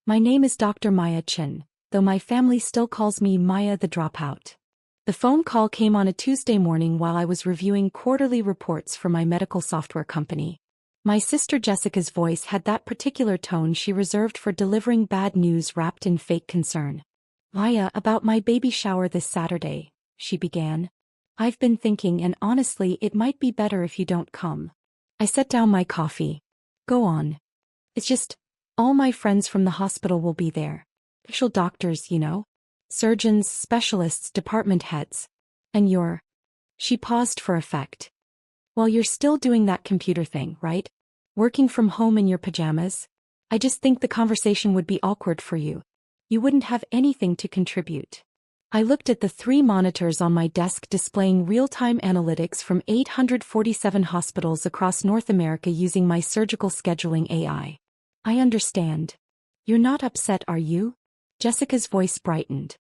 My name is Dr. Maya Chen, though my family still calls me Maya the dropout. The phone call came on a Tuesday morning while I was reviewing quarterly reports for my medical software company. My sister Jessica's voice had that particular tone she reserved for delivering bad news wrapped in fake concern. "Maya, about my baby shower this Saturday," she began. "I've been thinking, and honestly it might be better if you don't come." I set down my coffee. "Go on." "It's just, all my friends from the hospital will be there. Official doctors, you know. Surgeons, specialists, department heads. And you're—" She paused for effect. "Well, you're still doing that computer thing, right? Working from home in your pajamas? I just think the conversation would be awkward for you. You wouldn't have anything to contribute." I looked at the 3 monitors on my desk displaying real-time analytics from 847 hospitals across North America using my surgical scheduling AI. "I understand. You're not upset, are you?" Jessica's voice brightened.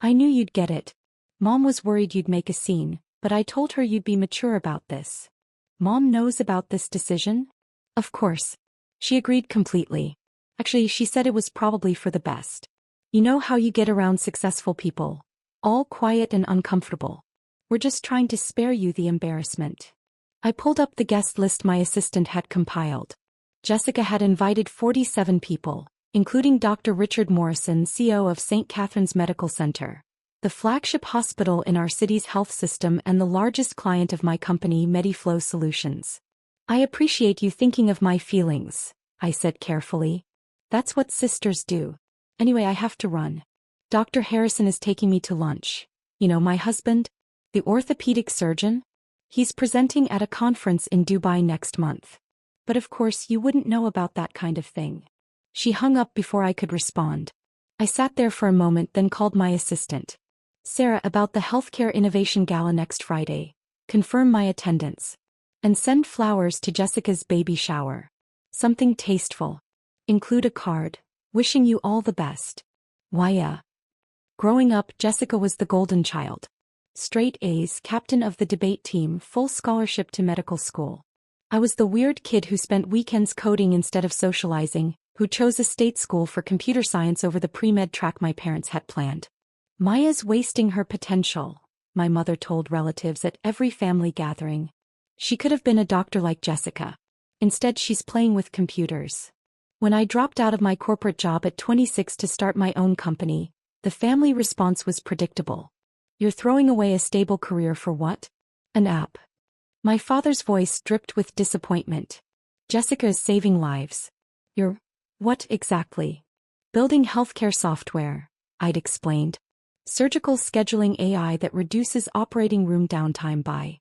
"I knew you'd get it. Mom was worried you'd make a scene, but I told her you'd be mature about this." "Mom knows about this decision?" "Of course." She agreed completely. Actually, she said it was probably for the best. You know how you get around successful people? All quiet and uncomfortable. "We're just trying to spare you the embarrassment." I pulled up the guest list my assistant had compiled. Jessica had invited 47 people, including Dr. Richard Morrison, CEO of St. Catherine's Medical Center, the flagship hospital in our city's health system and the largest client of my company, MediFlow Solutions. "I appreciate you thinking of my feelings," I said carefully. "That's what sisters do. Anyway, I have to run. Dr. Harrison is taking me to lunch. You know, my husband, the orthopedic surgeon? He's presenting at a conference in Dubai next month. But of course you wouldn't know about that kind of thing." She hung up before I could respond. I sat there for a moment, then called my assistant. "Sarah, about the Healthcare Innovation Gala next Friday. Confirm my attendance. And send flowers to Jessica's baby shower. Something tasteful. Include a card. Wishing you all the best. Maya." Growing up, Jessica was the golden child. Straight A's, captain of the debate team, full scholarship to medical school. I was the weird kid who spent weekends coding instead of socializing, who chose a state school for computer science over the pre-med track my parents had planned. "Maya's wasting her potential," my mother told relatives at every family gathering. "She could have been a doctor like Jessica. Instead, she's playing with computers." When I dropped out of my corporate job at 26 to start my own company, the family response was predictable. "You're throwing away a stable career for what? An app?" My father's voice dripped with disappointment. "Jessica is saving lives." "You're what exactly?" "Building healthcare software," I'd explained. "Surgical scheduling AI that reduces operating room downtime by—"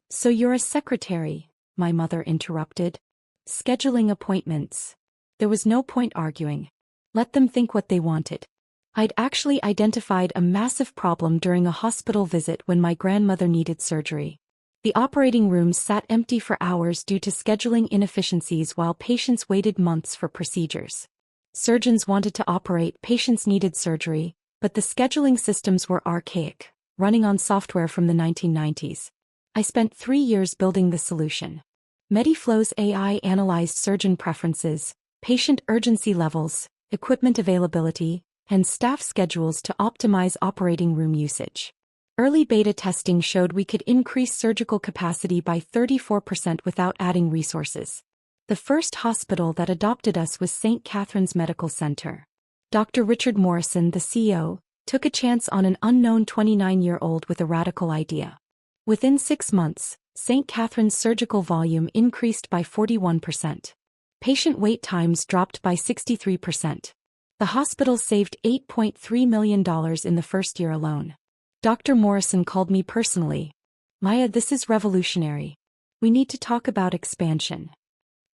"So you're a secretary," my mother interrupted. "Scheduling appointments." There was no point arguing. Let them think what they wanted. I'd actually identified a massive problem during a hospital visit when my grandmother needed surgery. The operating rooms sat empty for hours due to scheduling inefficiencies while patients waited months for procedures. Surgeons wanted to operate, patients needed surgery, but the scheduling systems were archaic, running on software from the 1990s. I spent 3 years building the solution. MediFlow's AI analyzed surgeon preferences, patient urgency levels, equipment availability, and staff schedules to optimize operating room usage. Early beta testing showed we could increase surgical capacity by 34% without adding resources. The first hospital that adopted us was St. Catherine's Medical Center. Dr. Richard Morrison, the CEO, took a chance on an unknown 29-year-old with a radical idea. Within 6 months, St. Catherine's surgical volume increased by 41%. Patient wait times dropped by 63%. The hospital saved $8.3 million in the first year alone. Dr. Morrison called me personally. "Maya, this is revolutionary. We need to talk about expansion."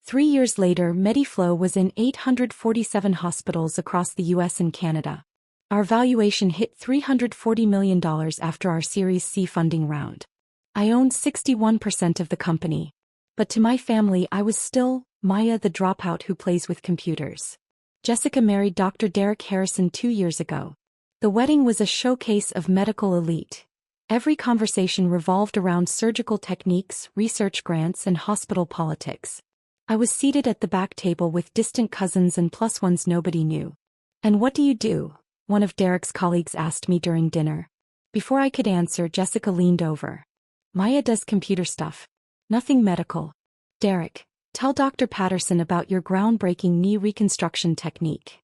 3 years later, MediFlow was in 847 hospitals across the US and Canada. Our valuation hit $340 million after our Series C funding round. I owned 61% of the company. But to my family, I was still Maya the dropout who plays with computers. Jessica married Dr. Derek Harrison 2 years ago. The wedding was a showcase of medical elite. Every conversation revolved around surgical techniques, research grants, and hospital politics. I was seated at the back table with distant cousins and plus ones nobody knew. "And what do you do?" one of Derek's colleagues asked me during dinner. Before I could answer, Jessica leaned over. "Maya does computer stuff. Nothing medical." "Derek, tell Dr. Patterson about your groundbreaking knee reconstruction technique."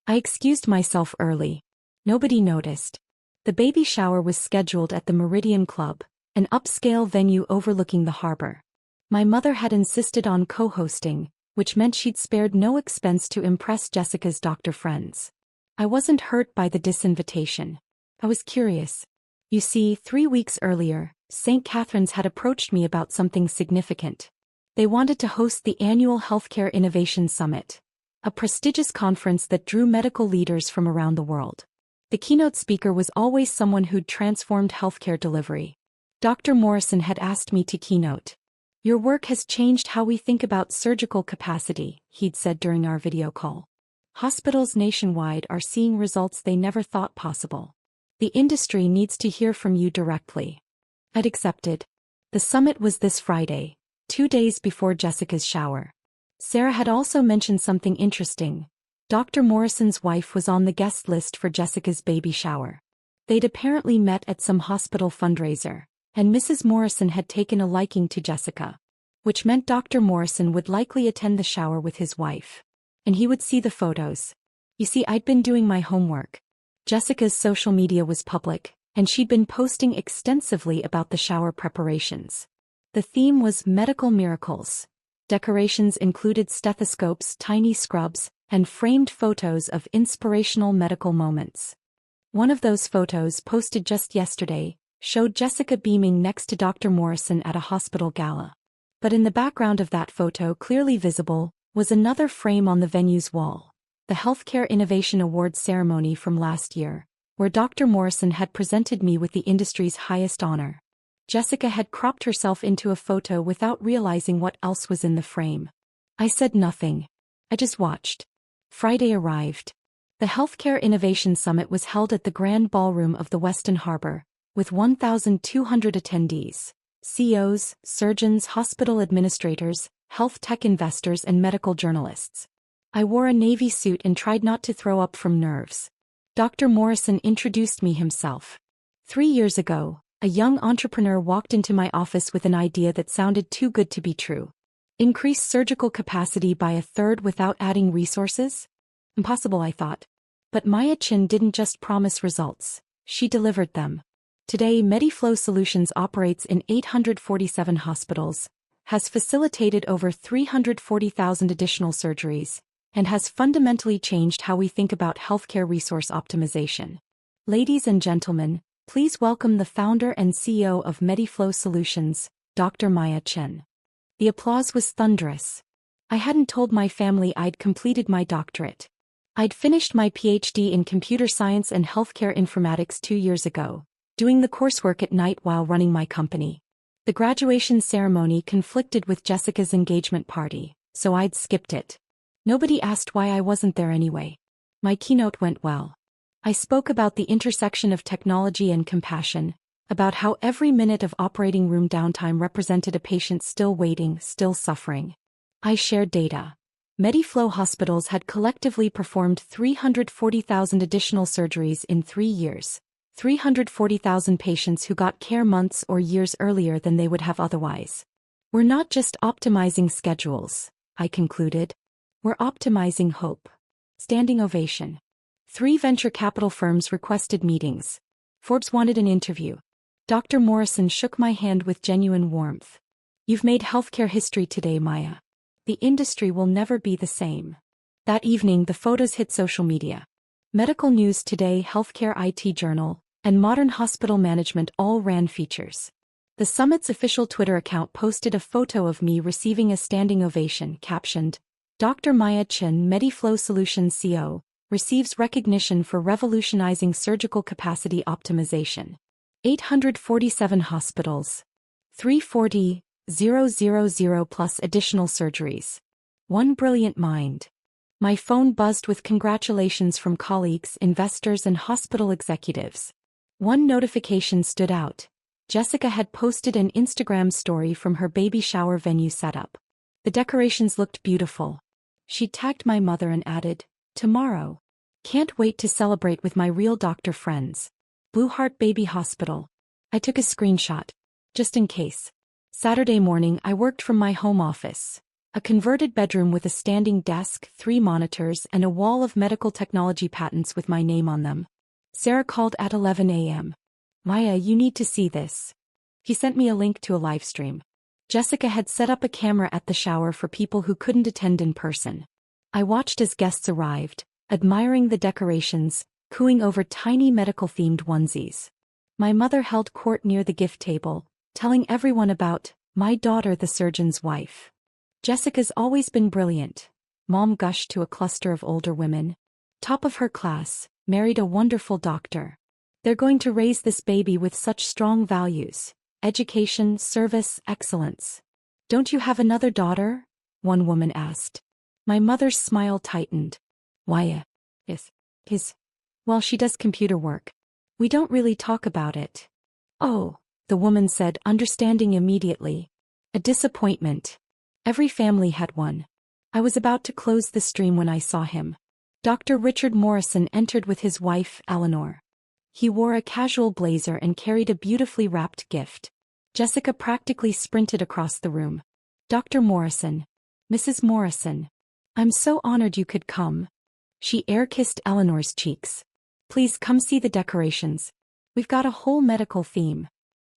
I excused myself early. Nobody noticed. The baby shower was scheduled at the Meridian Club, an upscale venue overlooking the harbor. My mother had insisted on co-hosting, which meant she'd spared no expense to impress Jessica's doctor friends. I wasn't hurt by the disinvitation. I was curious. You see, 3 weeks earlier, St. Catherine's had approached me about something significant. They wanted to host the annual Healthcare Innovation Summit, a prestigious conference that drew medical leaders from around the world. The keynote speaker was always someone who'd transformed healthcare delivery. Dr. Morrison had asked me to keynote. "Your work has changed how we think about surgical capacity," he'd said during our video call. "Hospitals nationwide are seeing results they never thought possible. The industry needs to hear from you directly." I'd accepted. The summit was this Friday, 2 days before Jessica's shower. Sarah had also mentioned something interesting. Dr. Morrison's wife was on the guest list for Jessica's baby shower. They'd apparently met at some hospital fundraiser, and Mrs. Morrison had taken a liking to Jessica, which meant Dr. Morrison would likely attend the shower with his wife. And he would see the photos. You see, I'd been doing my homework. Jessica's social media was public, and she'd been posting extensively about the shower preparations. The theme was medical miracles. Decorations included stethoscopes, tiny scrubs, and framed photos of inspirational medical moments. One of those photos, posted just yesterday, showed Jessica beaming next to Dr. Morrison at a hospital gala. But in the background of that photo, clearly visible, was another frame on the venue's wall, the Healthcare Innovation Awards ceremony from last year, where Dr. Morrison had presented me with the industry's highest honor. Jessica had cropped herself into a photo without realizing what else was in the frame. I said nothing. I just watched. Friday arrived. The Healthcare Innovation Summit was held at the Grand Ballroom of the Westin Harbor, with 1,200 attendees, CEOs, surgeons, hospital administrators, health tech investors, and medical journalists. I wore a navy suit and tried not to throw up from nerves. Dr. Morrison introduced me himself. 3 years ago, a young entrepreneur walked into my office with an idea that sounded too good to be true. Increase surgical capacity by 1/3 without adding resources? Impossible, I thought. But Chen didn't just promise results, she delivered them. Today, MediFlow Solutions operates in 847 hospitals, has facilitated over 340,000 additional surgeries, and has fundamentally changed how we think about healthcare resource optimization. Ladies and gentlemen, please welcome the founder and CEO of MediFlow Solutions, Dr. Chen. The applause was thunderous. I hadn't told my family I'd completed my doctorate. I'd finished my PhD in computer science and healthcare informatics 2 years ago, doing the coursework at night while running my company. The graduation ceremony conflicted with Jessica's engagement party, so I'd skipped it. Nobody asked why I wasn't there anyway. My keynote went well. I spoke about the intersection of technology and compassion, about how every minute of operating room downtime represented a patient still waiting, still suffering. I shared data. MediFlow hospitals had collectively performed 340,000 additional surgeries in 3 years, 340,000 patients who got care months or years earlier than they would have otherwise. We're not just optimizing schedules, I concluded. We're optimizing hope. Standing ovation. 3 venture capital firms requested meetings. Forbes wanted an interview. Dr. Morrison shook my hand with genuine warmth. You've made healthcare history today, Maya. The industry will never be the same. That evening, the photos hit social media. Medical News Today, Healthcare IT Journal, and Modern Hospital Management all ran features. The summit's official Twitter account posted a photo of me receiving a standing ovation captioned, Dr. Chen, MediFlow Solutions CEO, receives recognition for revolutionizing surgical capacity optimization. 847 hospitals. 340,000 plus additional surgeries. One brilliant mind. My phone buzzed with congratulations from colleagues, investors, and hospital executives. One notification stood out. Jessica had posted an Instagram story from her baby shower venue setup. The decorations looked beautiful. She tagged my mother and added, "Tomorrow. Can't wait to celebrate with my real doctor friends. Blue Heart Baby Hospital. I took a screenshot. Just in case. Saturday morning I worked from my home office. A converted bedroom with a standing desk, 3 monitors and a wall of medical technology patents with my name on them. Sarah called at 11 a.m. Maya, you need to see this. He sent me a link to a live stream. Jessica had set up a camera at the shower for people who couldn't attend in person. I watched as guests arrived, admiring the decorations, cooing over tiny medical-themed onesies. My mother held court near the gift table, telling everyone about my daughter, the surgeon's wife. Jessica's always been brilliant. Mom gushed to a cluster of older women. Top of her class, married a wonderful doctor. They're going to raise this baby with such strong values. Education, service, excellence. Don't you have another daughter? One woman asked. My mother's smile tightened. Why? Well, she does computer work. We don't really talk about it. Oh, the woman said, understanding immediately. A disappointment. Every family had one. I was about to close the stream when I saw him. Dr. Richard Morrison entered with his wife, Eleanor. He wore a casual blazer and carried a beautifully wrapped gift. Jessica practically sprinted across the room. Dr. Morrison. Mrs. Morrison. I'm so honored you could come. She air-kissed Eleanor's cheeks. Please come see the decorations. We've got a whole medical theme.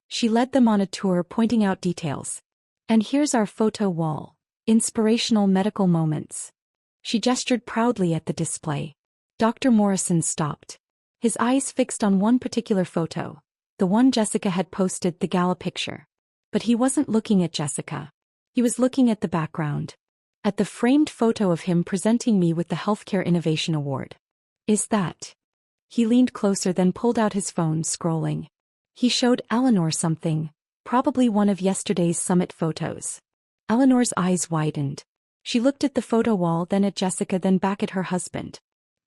She led them on a tour, pointing out details. And here's our photo wall. Inspirational medical moments. She gestured proudly at the display. Dr. Morrison stopped. His eyes fixed on one particular photo, the one Jessica had posted, the gala picture. But he wasn't looking at Jessica. He was looking at the background. At the framed photo of him presenting me with the Healthcare Innovation Award. Is that? He leaned closer, then pulled out his phone, scrolling. He showed Eleanor something, probably one of yesterday's summit photos. Eleanor's eyes widened. She looked at the photo wall, then at Jessica, then back at her husband.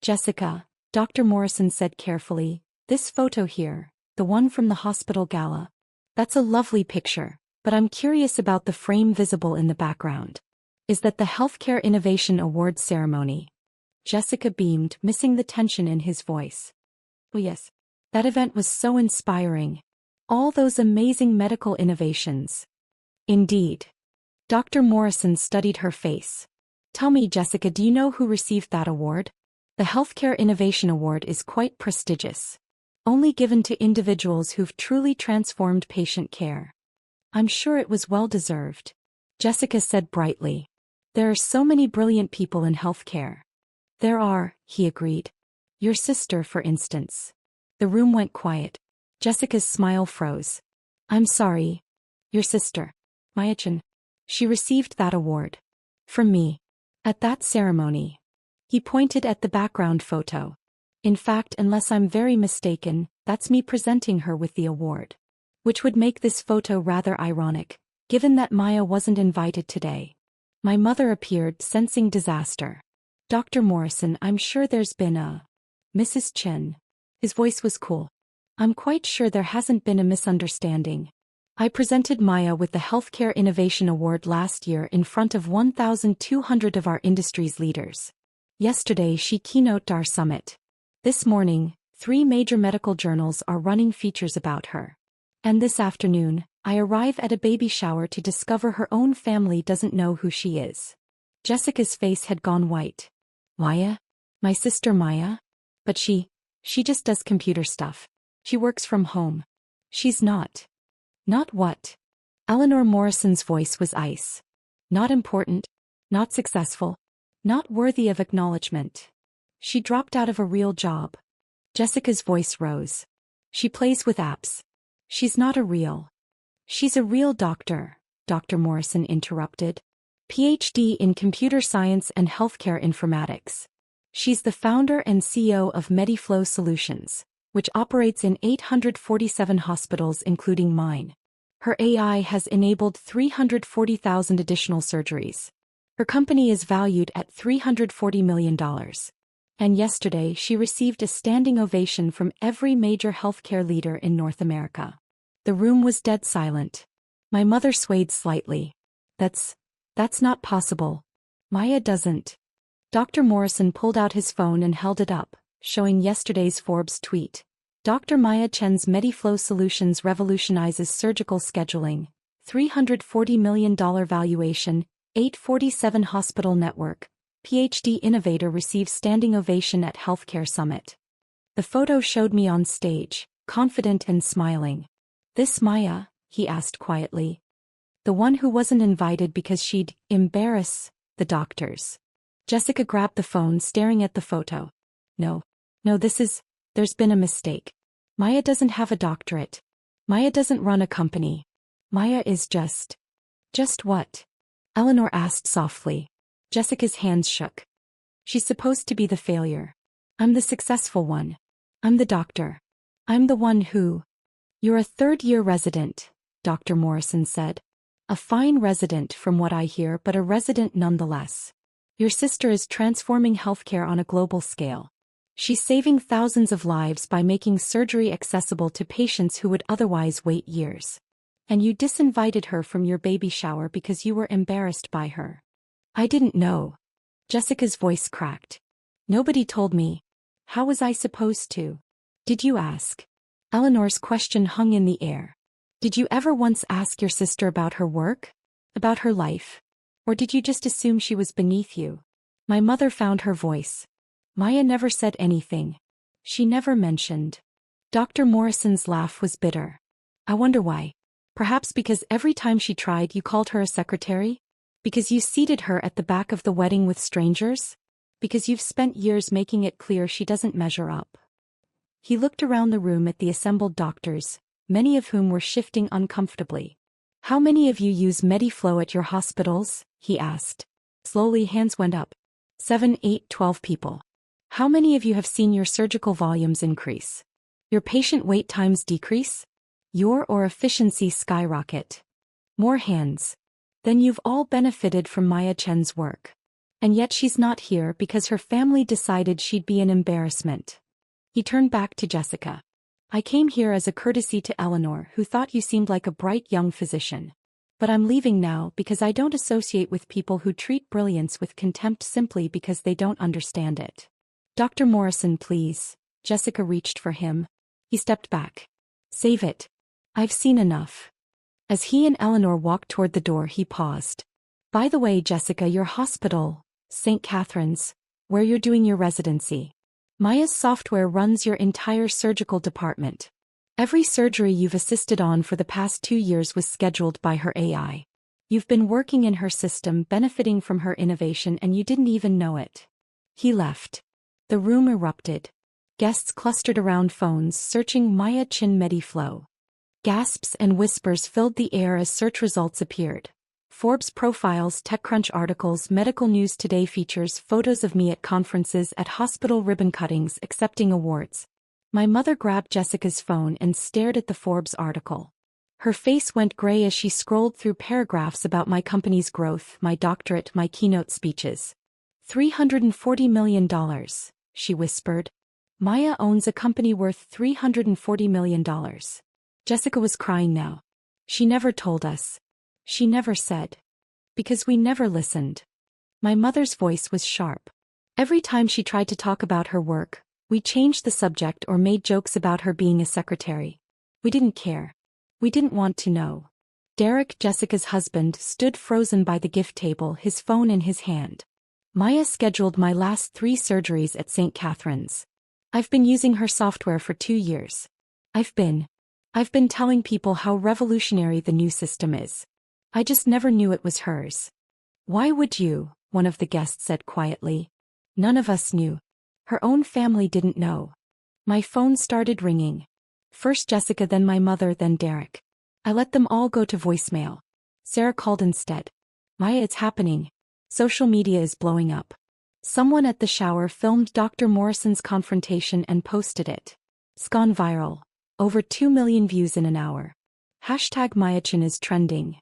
Jessica, Dr. Morrison said carefully, this photo here, the one from the hospital gala. That's a lovely picture, but I'm curious about the frame visible in the background. Is that the Healthcare Innovation Award ceremony? Jessica beamed, missing the tension in his voice. Oh yes. That event was so inspiring. All those amazing medical innovations. Indeed. Dr. Morrison studied her face. Tell me, Jessica, do you know who received that award? The Healthcare Innovation Award is quite prestigious. Only given to individuals who've truly transformed patient care. I'm sure it was well-deserved. Jessica said brightly. There are so many brilliant people in healthcare. There are, he agreed. Your sister, for instance. The room went quiet. Jessica's smile froze. I'm sorry. Your sister. Maya Chen. She received that award. From me. At that ceremony. He pointed at the background photo. In fact, unless I'm very mistaken, that's me presenting her with the award. Which would make this photo rather ironic, given that Maya wasn't invited today. My mother appeared, sensing disaster. Dr. Morrison, I'm sure there's been a... Mrs. Chen. His voice was cool. I'm quite sure there hasn't been a misunderstanding. I presented Maya with the Healthcare Innovation Award last year in front of 1,200 of our industry's leaders. Yesterday she keynoted our summit. This morning, 3 major medical journals are running features about her. And this afternoon, I arrive at a baby shower to discover her own family doesn't know who she is. Jessica's face had gone white. Maya? My sister Maya? But she just does computer stuff. She works from home. She's not. Not what? Eleanor Morrison's voice was ice. Not important. Not successful. Not worthy of acknowledgement. She dropped out of a real job. Jessica's voice rose. She plays with apps. She's not a real. She's a real doctor, Dr. Morrison interrupted. PhD in computer science and healthcare informatics. She's the founder and CEO of MediFlow Solutions, which operates in 847 hospitals including mine. Her AI has enabled 340,000 additional surgeries. Her company is valued at $340 million. And yesterday she received a standing ovation from every major healthcare leader in North America. The room was dead silent. My mother swayed slightly. That's not possible. Maya doesn't. Dr. Morrison pulled out his phone and held it up, showing yesterday's Forbes tweet. Dr. Maya Chen's MediFlow Solutions revolutionizes surgical scheduling. $340 million valuation, 847 hospital network. PhD innovator receives standing ovation at healthcare summit. The photo showed me on stage, confident and smiling. This Maya? He asked quietly. The one who wasn't invited because she'd embarrass the doctors. Jessica grabbed the phone, staring at the photo. No, there's been a mistake. Maya doesn't have a doctorate. Maya doesn't run a company. Maya is just what? Eleanor asked softly. Jessica's hands shook. She's supposed to be the failure. I'm the successful one. I'm the doctor. I'm the one who... You're a third-year resident, Dr. Morrison said. A fine resident from what I hear, but a resident nonetheless. Your sister is transforming healthcare on a global scale. She's saving thousands of lives by making surgery accessible to patients who would otherwise wait years. And you disinvited her from your baby shower because you were embarrassed by her. I didn't know. Jessica's voice cracked. Nobody told me. How was I supposed to? Did you ask? Eleanor's question hung in the air. Did you ever once ask your sister about her work? About her life? Or did you just assume she was beneath you? My mother found her voice. Maya never said anything. She never mentioned. Dr. Morrison's laugh was bitter. I wonder why. Perhaps because every time she tried you called her a secretary? Because you seated her at the back of the wedding with strangers? Because you've spent years making it clear she doesn't measure up. He looked around the room at the assembled doctors, many of whom were shifting uncomfortably. How many of you use MediFlow at your hospitals? He asked. Slowly hands went up. 7, 8, 12 people. How many of you have seen your surgical volumes increase? Your patient wait times decrease? Your or efficiency skyrocket? More hands. Then you've all benefited from Maya Chen's work. And yet she's not here because her family decided she'd be an embarrassment. He turned back to Jessica. I came here as a courtesy to Eleanor, who thought you seemed like a bright young physician. But I'm leaving now because I don't associate with people who treat brilliance with contempt simply because they don't understand it. Dr. Morrison, please. Jessica reached for him. He stepped back. Save it. I've seen enough. As he and Eleanor walked toward the door, he paused. By the way, Jessica, your hospital, St. Catherine's, where you're doing your residency. Maya's software runs your entire surgical department. Every surgery you've assisted on for the past 2 years was scheduled by her AI. You've been working in her system, benefiting from her innovation, and you didn't even know it. He left. The room erupted. Guests clustered around phones, searching Maya Chen MediFlow. Gasps and whispers filled the air as search results appeared. Forbes profiles, TechCrunch articles, Medical News Today features, photos of me at conferences, at hospital ribbon cuttings, accepting awards. My mother grabbed Jessica's phone and stared at the Forbes article. Her face went gray as she scrolled through paragraphs about my company's growth, my doctorate, my keynote speeches. $340 million, she whispered. Maya owns a company worth $340 million. Jessica was crying now. She never told us. She never said. Because we never listened. My mother's voice was sharp. Every time she tried to talk about her work, we changed the subject or made jokes about her being a secretary. We didn't care. We didn't want to know. Derek, Jessica's husband, stood frozen by the gift table, his phone in his hand. Maya scheduled my last 3 surgeries at St. Catherine's. I've been using her software for 2 years. I've been telling people how revolutionary the new system is. I just never knew it was hers. Why would you? One of the guests said quietly. None of us knew. Her own family didn't know. My phone started ringing. First Jessica, then my mother, then Derek. I let them all go to voicemail. Sarah called instead. Maya, it's happening. Social media is blowing up. Someone at the shower filmed Dr. Morrison's confrontation and posted it. It's gone viral. Over 2 million views in an hour. #MayaChen is trending.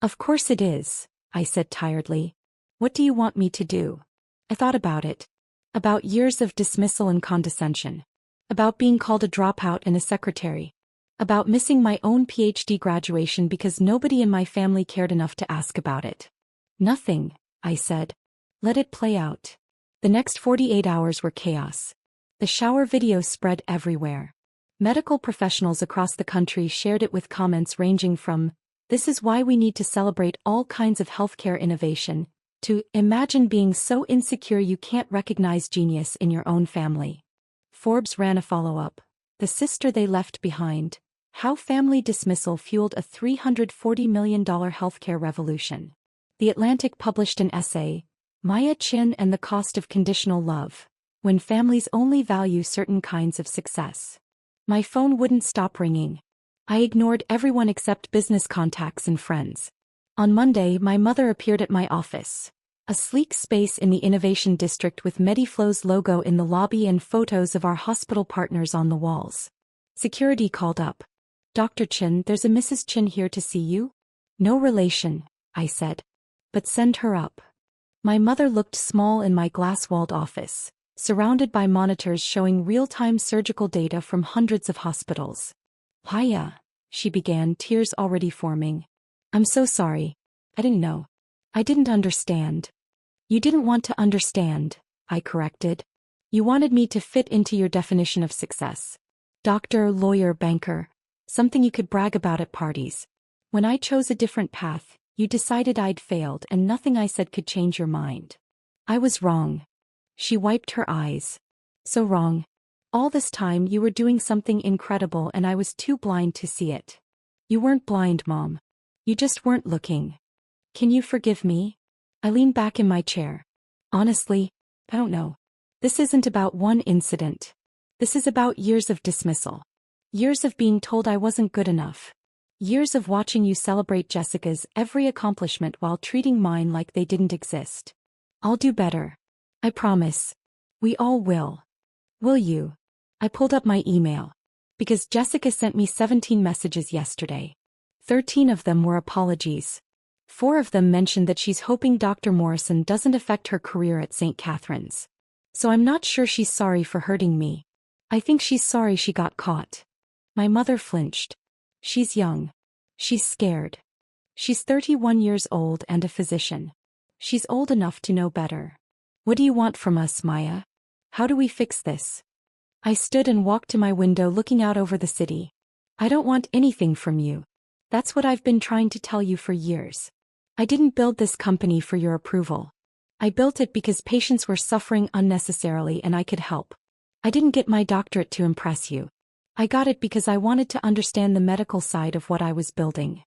Of course it is, I said tiredly. What do you want me to do? I thought about it. About years of dismissal and condescension. About being called a dropout and a secretary. About missing my own PhD graduation because nobody in my family cared enough to ask about it. Nothing, I said. Let it play out. The next 48 hours were chaos. The shower video spread everywhere. Medical professionals across the country shared it with comments ranging from, "This is why we need to celebrate all kinds of healthcare innovation," to, "Imagine being so insecure you can't recognize genius in your own family." Forbes ran a follow-up. "The sister they left behind. How family dismissal fueled a $340 million healthcare revolution." The Atlantic published an essay, "Maya Chen and the Cost of Conditional Love. When Families Only Value Certain Kinds of Success." My phone wouldn't stop ringing. I ignored everyone except business contacts and friends. On Monday, my mother appeared at my office. A sleek space in the Innovation District with Mediflow's logo in the lobby and photos of our hospital partners on the walls. Security called up. "Dr. Chen, there's a Mrs. Chen here to see you." "No relation," I said. "But send her up." My mother looked small in my glass-walled office, surrounded by monitors showing real-time surgical data from hundreds of hospitals. "Hiya," she began, tears already forming. "I'm so sorry. I didn't know. I didn't understand." "You didn't want to understand," I corrected. "You wanted me to fit into your definition of success. Doctor, lawyer, banker. Something you could brag about at parties. When I chose a different path, you decided I'd failed and nothing I said could change your mind. I was wrong." She wiped her eyes. "So wrong. All this time you were doing something incredible and I was too blind to see it." "You weren't blind, Mom. You just weren't looking. Can you forgive me?" I leaned back in my chair. "Honestly, I don't know. This isn't about one incident. This is about years of dismissal. Years of being told I wasn't good enough. Years of watching you celebrate Jessica's every accomplishment while treating mine like they didn't exist. I'll do better. I promise. We all will. Will you?" I pulled up my email. Because Jessica sent me 17 messages yesterday. 13 of them were apologies. 4 of them mentioned that she's hoping Dr. Morrison doesn't affect her career at St. Catherine's. So I'm not sure she's sorry for hurting me. I think she's sorry she got caught. My mother flinched. She's young. She's scared. She's 31 years old and a physician. She's old enough to know better. "What do you want from us, Maya? How do we fix this?" I stood and walked to my window looking out over the city. "I don't want anything from you. That's what I've been trying to tell you for years. I didn't build this company for your approval. I built it because patients were suffering unnecessarily and I could help. I didn't get my doctorate to impress you. I got it because I wanted to understand the medical side of what I was building."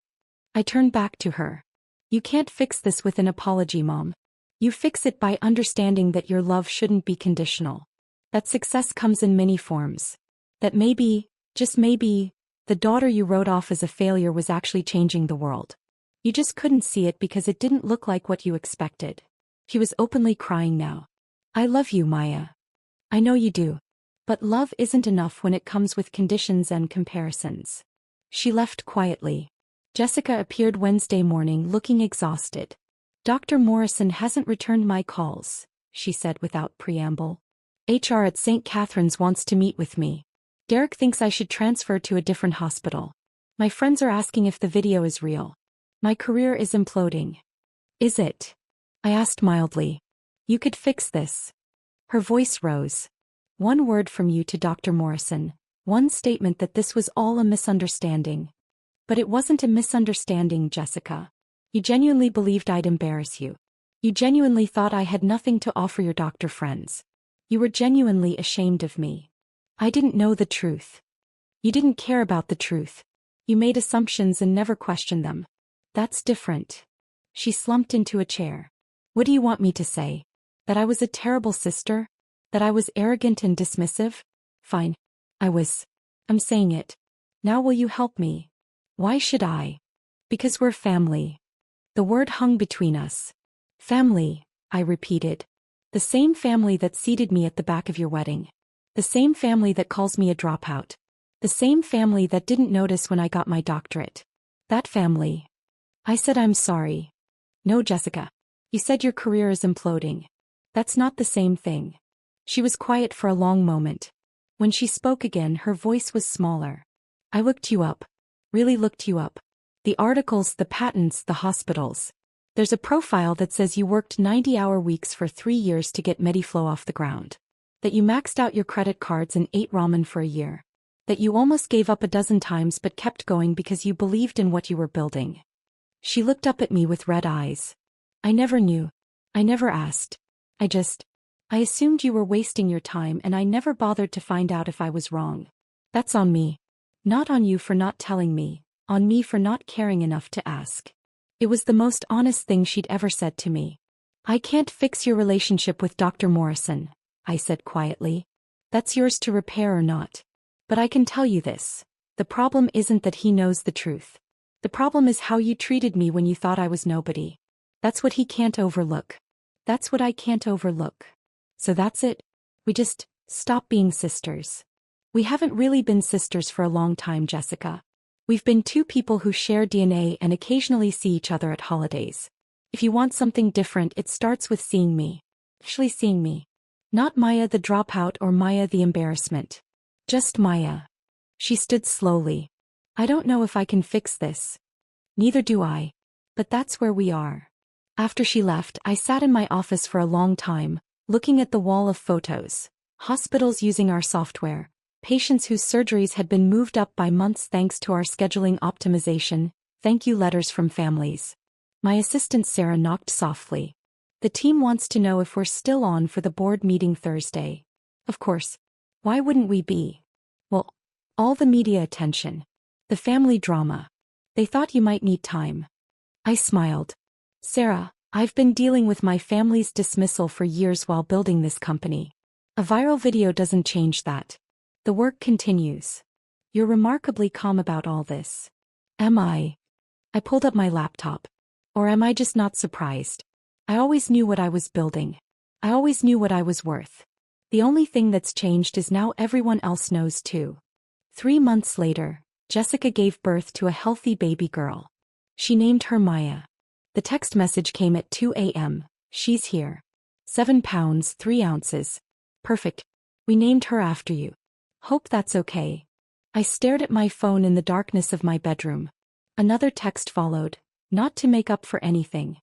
I turned back to her. "You can't fix this with an apology, Mom. You fix it by understanding that your love shouldn't be conditional. That success comes in many forms. That maybe, just maybe, the daughter you wrote off as a failure was actually changing the world. You just couldn't see it because it didn't look like what you expected." She was openly crying now. "I love you, Maya. I know you do. But love isn't enough when it comes with conditions and comparisons." She left quietly. Jessica appeared Wednesday morning looking exhausted. "Dr. Morrison hasn't returned my calls," she said without preamble. "HR at St. Catherine's wants to meet with me. Derek thinks I should transfer to a different hospital. My friends are asking if the video is real. My career is imploding." "Is it?" I asked mildly. "You could fix this." Her voice rose. "One word from you to Dr. Morrison, one statement that this was all a misunderstanding." "But it wasn't a misunderstanding, Jessica. You genuinely believed I'd embarrass you. You genuinely thought I had nothing to offer your doctor friends. You were genuinely ashamed of me. I didn't know the truth. You didn't care about the truth. You made assumptions and never questioned them. That's different." She slumped into a chair. "What do you want me to say? That I was a terrible sister? That I was arrogant and dismissive? Fine. I was. I'm saying it. Now will you help me?" "Why should I?" "Because we're family." The word hung between us. "Family," I repeated. "The same family that seated me at the back of your wedding. The same family that calls me a dropout. The same family that didn't notice when I got my doctorate. That family." I said, "I'm sorry." "No, Jessica. You said your career is imploding. That's not the same thing." She was quiet for a long moment. When she spoke again, her voice was smaller. "I looked you up. Really looked you up. The articles, the patents, the hospitals. There's a profile that says you worked 90-hour weeks for 3 years to get Mediflow off the ground. That you maxed out your credit cards and ate ramen for a year. That you almost gave up a dozen times but kept going because you believed in what you were building. She looked up at me with red eyes. I never knew. I never asked. I assumed you were wasting your time and I never bothered to find out if I was wrong. That's on me. Not on you for not telling me, on me for not caring enough to ask. It was the most honest thing she'd ever said to me. I can't fix your relationship with Dr. Morrison, I said quietly. That's yours to repair or not. But I can tell you this. The problem isn't that he knows the truth. The problem is how you treated me when you thought I was nobody. That's what he can't overlook. That's what I can't overlook. So that's it. We just stop being sisters. We haven't really been sisters for a long time, Jessica. We've been two people who share DNA and occasionally see each other at holidays. If you want something different, it starts with seeing me. Actually seeing me. Not Maya the dropout or Maya the embarrassment. Just Maya. She stood slowly. I don't know if I can fix this. Neither do I. But that's where we are. After she left, I sat in my office for a long time, looking at the wall of photos. Hospitals using our software. Patients whose surgeries had been moved up by months thanks to our scheduling optimization. Thank you letters from families. My assistant Sarah knocked softly. The team wants to know if we're still on for the board meeting Thursday. Of course. Why wouldn't we be? Well, all the media attention. The family drama. They thought you might need time. I smiled. Sarah, I've been dealing with my family's dismissal for years while building this company. A viral video doesn't change that. The work continues. You're remarkably calm about all this. Am I? I pulled up my laptop. Or am I just not surprised? I always knew what I was building. I always knew what I was worth. The only thing that's changed is now everyone else knows too. 3 months later, Jessica gave birth to a healthy baby girl. She named her Maya. The text message came at 2 a.m. She's here. 7 pounds, 3 ounces. Perfect. We named her after you. Hope that's okay. I stared at my phone in the darkness of my bedroom. Another text followed. Not to make up for anything.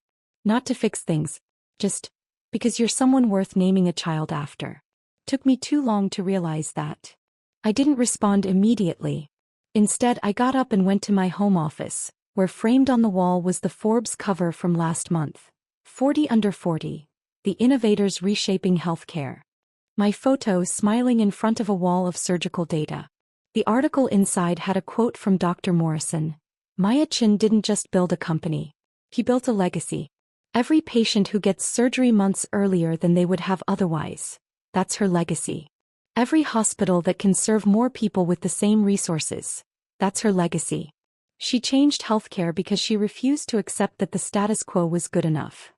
Not to fix things. Just because you're someone worth naming a child after. Took me too long to realize that. I didn't respond immediately. Instead, I got up and went to my home office, where framed on the wall was the Forbes cover from last month. 40 under 40. The innovators reshaping healthcare. My photo smiling in front of a wall of surgical data. The article inside had a quote from Dr. Morrison. Chen didn't just build a company. He built a legacy. Every patient who gets surgery months earlier than they would have otherwise. That's her legacy. Every hospital that can serve more people with the same resources. That's her legacy. She changed healthcare because she refused to accept that the status quo was good enough.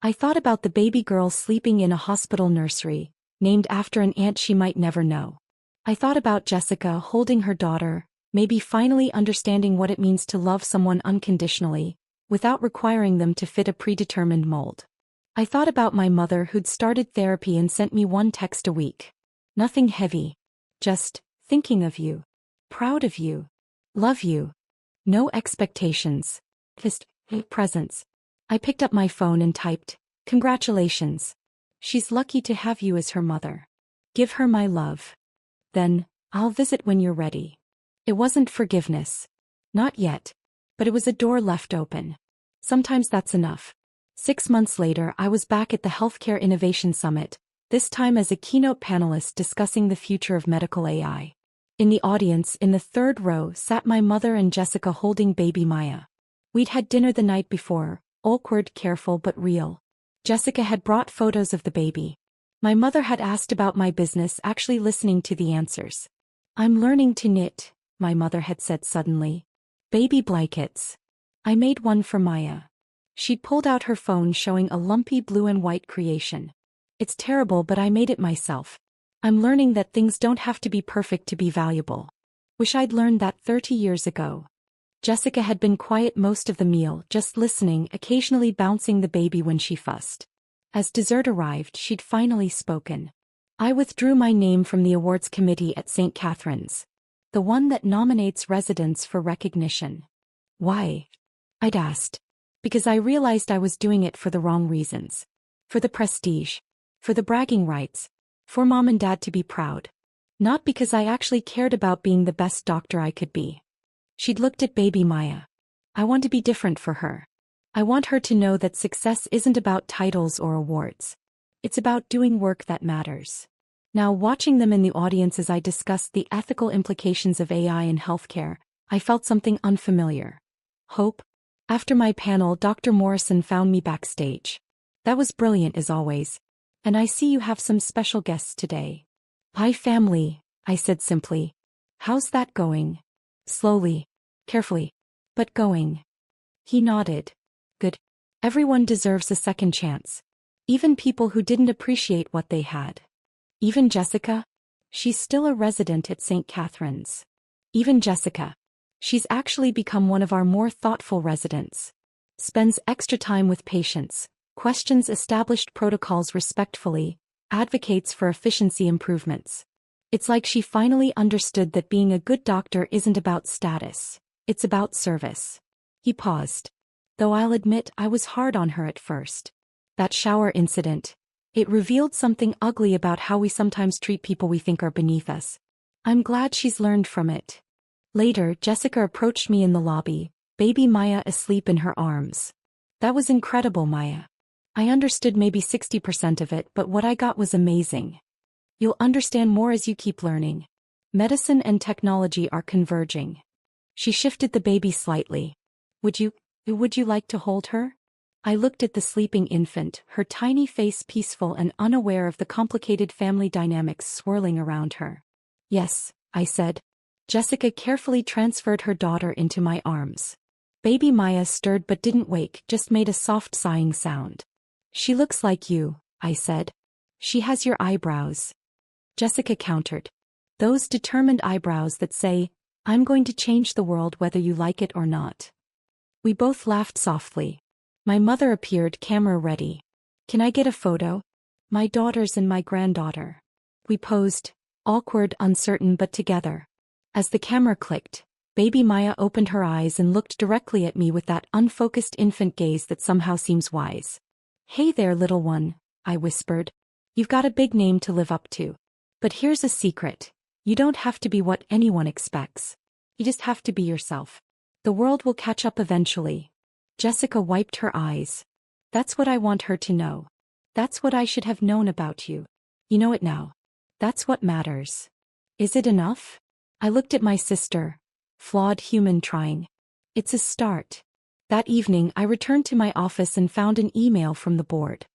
I thought about the baby girl sleeping in a hospital nursery, named after an aunt she might never know. I thought about Jessica holding her daughter, maybe finally understanding what it means to love someone unconditionally, without requiring them to fit a predetermined mold. I thought about my mother who'd started therapy and sent me 1 text a week. Nothing heavy. Just, thinking of you. Proud of you. Love you. No expectations. Just, presence. I picked up my phone and typed, "Congratulations. She's lucky to have you as her mother. Give her my love. Then, I'll visit when you're ready." It wasn't forgiveness. Not yet. But it was a door left open. Sometimes that's enough. 6 months later, I was back at the Healthcare Innovation Summit, this time as a keynote panelist discussing the future of medical AI. In the audience, in the 3rd row, sat my mother and Jessica holding baby Maya. We'd had dinner the night before, awkward, careful but real. Jessica had brought photos of the baby. My mother had asked about my business, actually listening to the answers. "I'm learning to knit," my mother had said suddenly. "Baby blankets. I made one for Maya." She'd pulled out her phone showing a lumpy blue and white creation. "It's terrible, but I made it myself. I'm learning that things don't have to be perfect to be valuable. Wish I'd learned that 30 years ago." Jessica had been quiet most of the meal, just listening, occasionally bouncing the baby when she fussed. As dessert arrived, she'd finally spoken. "I withdrew my name from the awards committee at St. Catherine's. The one that nominates residents for recognition." "Why?" I'd asked. "Because I realized I was doing it for the wrong reasons. For the prestige. For the bragging rights. For mom and dad to be proud. Not because I actually cared about being the best doctor I could be. She'd looked at baby Maya. I want to be different for her. I want her to know that success isn't about titles or awards. It's about doing work that matters. Now, watching them in the audience as I discussed the ethical implications of AI in healthcare, I felt something unfamiliar. Hope? After my panel, Dr. Morrison found me backstage. That was brilliant as always. And I see you have some special guests today. Hi family, I said simply. How's that going? Slowly. Carefully. But going. He nodded. Good. Everyone deserves a second chance. Even people who didn't appreciate what they had. Even Jessica? She's still a resident at St. Catherine's. Even Jessica. She's actually become one of our more thoughtful residents. Spends extra time with patients, questions established protocols respectfully, advocates for efficiency improvements. It's like she finally understood that being a good doctor isn't about status. It's about service. He paused. Though I'll admit I was hard on her at first. That shower incident. It revealed something ugly about how we sometimes treat people we think are beneath us. I'm glad she's learned from it. Later, Jessica approached me in the lobby, baby Maya asleep in her arms. That was incredible, Maya. I understood maybe 60% of it, but what I got was amazing. You'll understand more as you keep learning. Medicine and technology are converging. She shifted the baby slightly. Would you like to hold her? I looked at the sleeping infant, her tiny face peaceful and unaware of the complicated family dynamics swirling around her. Yes, I said. Jessica carefully transferred her daughter into my arms. Baby Maya stirred but didn't wake, just made a soft sighing sound. She looks like you, I said. She has your eyebrows. Jessica countered. Those determined eyebrows that say, I'm going to change the world whether you like it or not. We both laughed softly. My mother appeared, camera ready. Can I get a photo? My daughters and my granddaughter. We posed, awkward, uncertain but together. As the camera clicked, baby Maya opened her eyes and looked directly at me with that unfocused infant gaze that somehow seems wise. Hey there, little one, I whispered. You've got a big name to live up to. But here's a secret. You don't have to be what anyone expects. You just have to be yourself. The world will catch up eventually. Jessica wiped her eyes. That's what I want her to know. That's what I should have known about you. You know it now. That's what matters. Is it enough? I looked at my sister. Flawed human trying. It's a start. That evening I returned to my office and found an email from the board.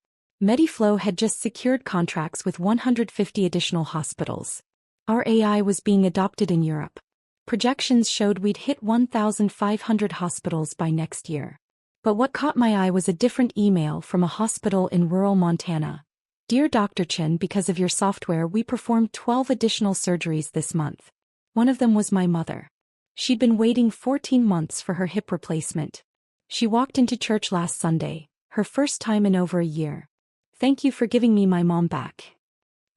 Mediflow had just secured contracts with 150 additional hospitals. Our AI was being adopted in Europe. Projections showed we'd hit 1,500 hospitals by next year. But what caught my eye was a different email from a hospital in rural Montana. Dear Dr. Chen, because of your software we performed 12 additional surgeries this month. One of them was my mother. She'd been waiting 14 months for her hip replacement. She walked into church last Sunday, her first time in over a year. Thank you for giving me my mom back.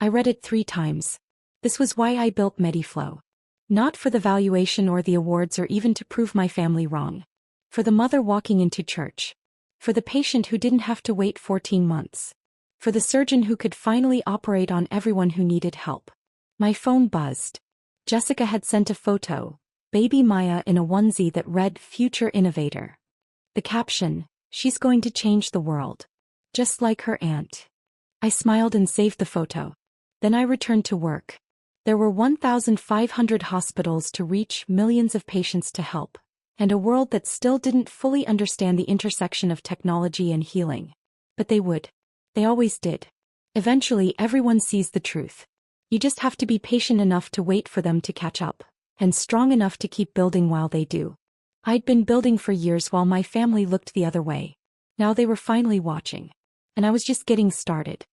I read it 3 times. This was why I built Mediflow. Not for the valuation or the awards or even to prove my family wrong. For the mother walking into church. For the patient who didn't have to wait 14 months. For the surgeon who could finally operate on everyone who needed help. My phone buzzed. Jessica had sent a photo, baby Maya in a onesie that read Future Innovator. The caption, she's going to change the world. Just like her aunt. I smiled and saved the photo. Then I returned to work. There were 1,500 hospitals to reach, millions of patients to help. And a world that still didn't fully understand the intersection of technology and healing. But they would. They always did. Eventually everyone sees the truth. You just have to be patient enough to wait for them to catch up. And strong enough to keep building while they do. I'd been building for years while my family looked the other way. Now they were finally watching. And I was just getting started.